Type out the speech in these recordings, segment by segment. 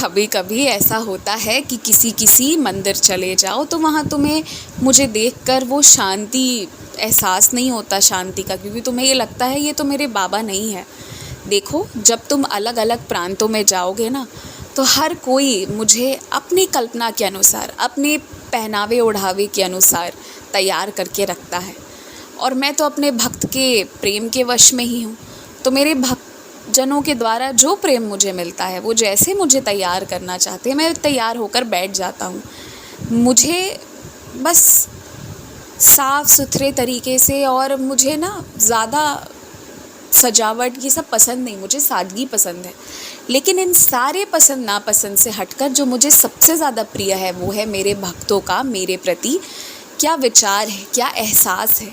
कभी कभी ऐसा होता है कि किसी किसी मंदिर चले जाओ तो वहाँ तुम्हें मुझे देखकर वो शांति एहसास नहीं होता शांति का, क्योंकि तुम्हें ये लगता है ये तो मेरे बाबा नहीं है। देखो, जब तुम अलग अलग प्रांतों में जाओगे ना, तो हर कोई मुझे अपनी कल्पना के अनुसार, अपने पहनावे ओढ़ावे के अनुसार तैयार करके रखता है, और मैं तो अपने भक्त के प्रेम के वश में ही हूँ। तो मेरे भक्त जनों के द्वारा जो प्रेम मुझे मिलता है, वो जैसे मुझे तैयार करना चाहते हैं, मैं तैयार होकर बैठ जाता हूँ। मुझे बस साफ़ सुथरे तरीके से, और मुझे ना ज़्यादा सजावट ये सब पसंद नहीं, मुझे सादगी पसंद है। लेकिन इन सारे पसंद नापसंद से हटकर जो मुझे सबसे ज़्यादा प्रिय है वो है मेरे भक्तों का मेरे प्रति क्या विचार है, क्या एहसास है।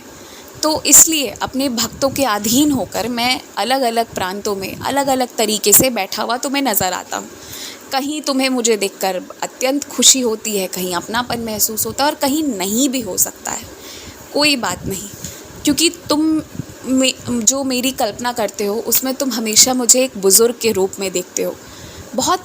तो इसलिए अपने भक्तों के अधीन होकर मैं अलग अलग प्रांतों में अलग अलग तरीके से बैठा हुआ तुम्हें नज़र आता हूँ। कहीं तुम्हें मुझे देखकर अत्यंत खुशी होती है, कहीं अपनापन महसूस होता है, और कहीं नहीं भी हो सकता है। कोई बात नहीं, क्योंकि तुम जो मेरी कल्पना करते हो उसमें तुम हमेशा मुझे एक बुज़ुर्ग के रूप में देखते हो। बहुत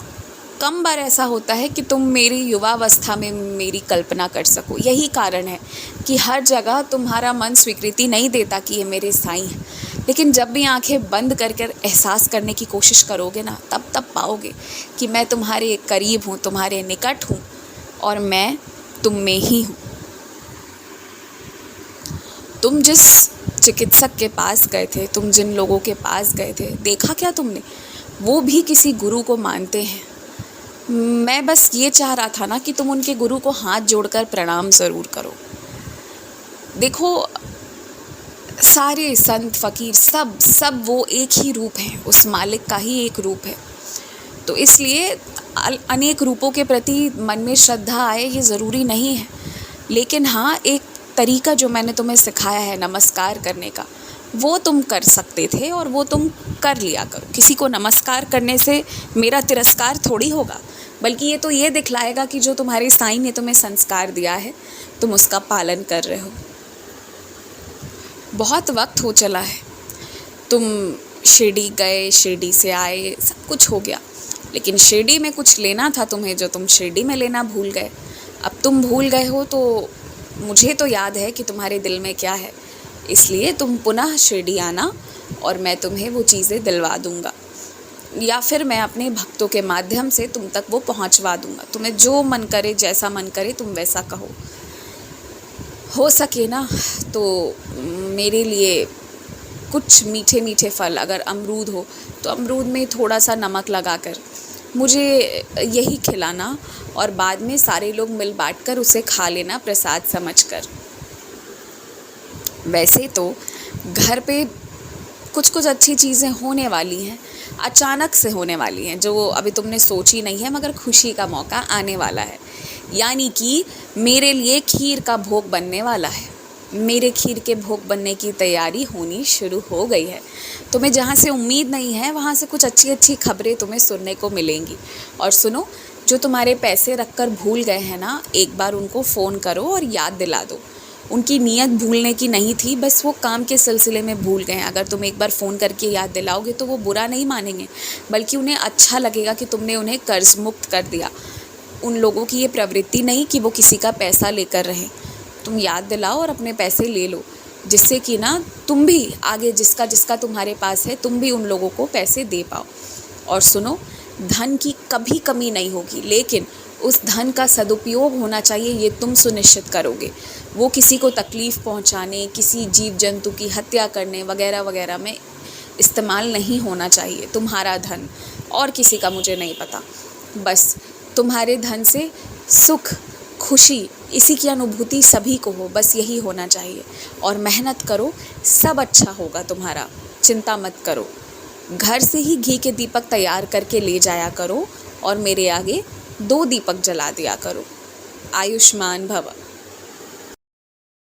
कम बार ऐसा होता है कि तुम मेरी युवावस्था में मेरी कल्पना कर सको। यही कारण है कि हर जगह तुम्हारा मन स्वीकृति नहीं देता कि ये मेरे साईं हैं। लेकिन जब भी आंखें बंद कर एहसास करने की कोशिश करोगे ना, तब पाओगे कि मैं तुम्हारे करीब हूँ, तुम्हारे निकट हूँ, और मैं तुम में ही हूँ। तुम जिस चिकित्सक के पास गए थे, तुम जिन लोगों के पास गए थे, देखा क्या तुमने? वो भी किसी गुरु को मानते हैं। मैं बस ये चाह रहा था ना कि तुम उनके गुरु को हाथ जोड़कर प्रणाम ज़रूर करो। देखो, सारे संत फ़कीर सब वो एक ही रूप हैं, उस मालिक का ही एक रूप है। तो इसलिए अनेक रूपों के प्रति मन में श्रद्धा आए ये ज़रूरी नहीं है। लेकिन हाँ, एक तरीका जो मैंने तुम्हें सिखाया है नमस्कार करने का, वो तुम कर सकते थे और वो तुम कर लिया करो। किसी को नमस्कार करने से मेरा तिरस्कार थोड़ी होगा, बल्कि ये तो ये दिखलाएगा कि जो तुम्हारे साईं ने तुम्हें संस्कार दिया है तुम उसका पालन कर रहे हो। बहुत वक्त हो चला है, तुम शिरडी गए, शिरडी से आए, सब कुछ हो गया, लेकिन शिरडी में कुछ लेना था तुम्हें जो तुम शिरडी में लेना भूल गए। अब तुम भूल गए हो तो मुझे तो याद है कि तुम्हारे दिल में क्या है, इसलिए तुम पुनः शिरडी आना और मैं तुम्हें वो चीज़ें दिलवा दूँगा, या फिर मैं अपने भक्तों के माध्यम से तुम तक वो पहुंचवा दूँगा। तुम्हें जो मन करे, जैसा मन करे तुम वैसा कहो। हो सके ना तो मेरे लिए कुछ मीठे मीठे फल, अगर अमरूद हो तो अमरूद में थोड़ा सा नमक लगाकर मुझे यही खिलाना, और बाद में सारे लोग मिल बांटकर उसे खा लेना प्रसाद समझकर। वैसे तो घर पे कुछ कुछ अच्छी चीज़ें होने वाली हैं, अचानक से होने वाली हैं, जो अभी तुमने सोची नहीं है, मगर खुशी का मौका आने वाला है। यानी कि मेरे लिए खीर का भोग बनने वाला है। मेरे खीर के भोग बनने की तैयारी होनी शुरू हो गई है। तुम्हें जहाँ से उम्मीद नहीं है वहाँ से कुछ अच्छी अच्छी खबरें तुम्हें सुनने को मिलेंगी। और सुनो, जो तुम्हारे पैसे रखकर भूल गए हैं ना, एक बार उनको फ़ोन करो और याद दिला दो। उनकी नीयत भूलने की नहीं थी, बस वो काम के सिलसिले में भूल गए हैं। अगर तुम एक बार फ़ोन करके याद दिलाओगे तो वो बुरा नहीं मानेंगे, बल्कि उन्हें अच्छा लगेगा कि तुमने उन्हें कर्ज मुक्त कर दिया। उन लोगों की ये प्रवृत्ति नहीं कि वो किसी का पैसा लेकर रहें। तुम याद दिलाओ और अपने पैसे ले लो, जिससे कि ना तुम भी आगे जिसका जिसका तुम्हारे पास है तुम भी उन लोगों को पैसे दे पाओ। और सुनो, धन की कभी कमी नहीं होगी, लेकिन उस धन का सदुपयोग होना चाहिए, ये तुम सुनिश्चित करोगे। वो किसी को तकलीफ़ पहुंचाने, किसी जीव जंतु की हत्या करने वगैरह वगैरह में इस्तेमाल नहीं होना चाहिए तुम्हारा धन, और किसी का मुझे नहीं पता। बस तुम्हारे धन से सुख, खुशी, इसी की अनुभूति सभी को हो, बस यही होना चाहिए। और मेहनत करो, सब अच्छा होगा तुम्हारा, चिंता मत करो। घर से ही घी के दीपक तैयार करके ले जाया करो और मेरे आगे 2 दीपक जला दिया करो। आयुष्मान भव।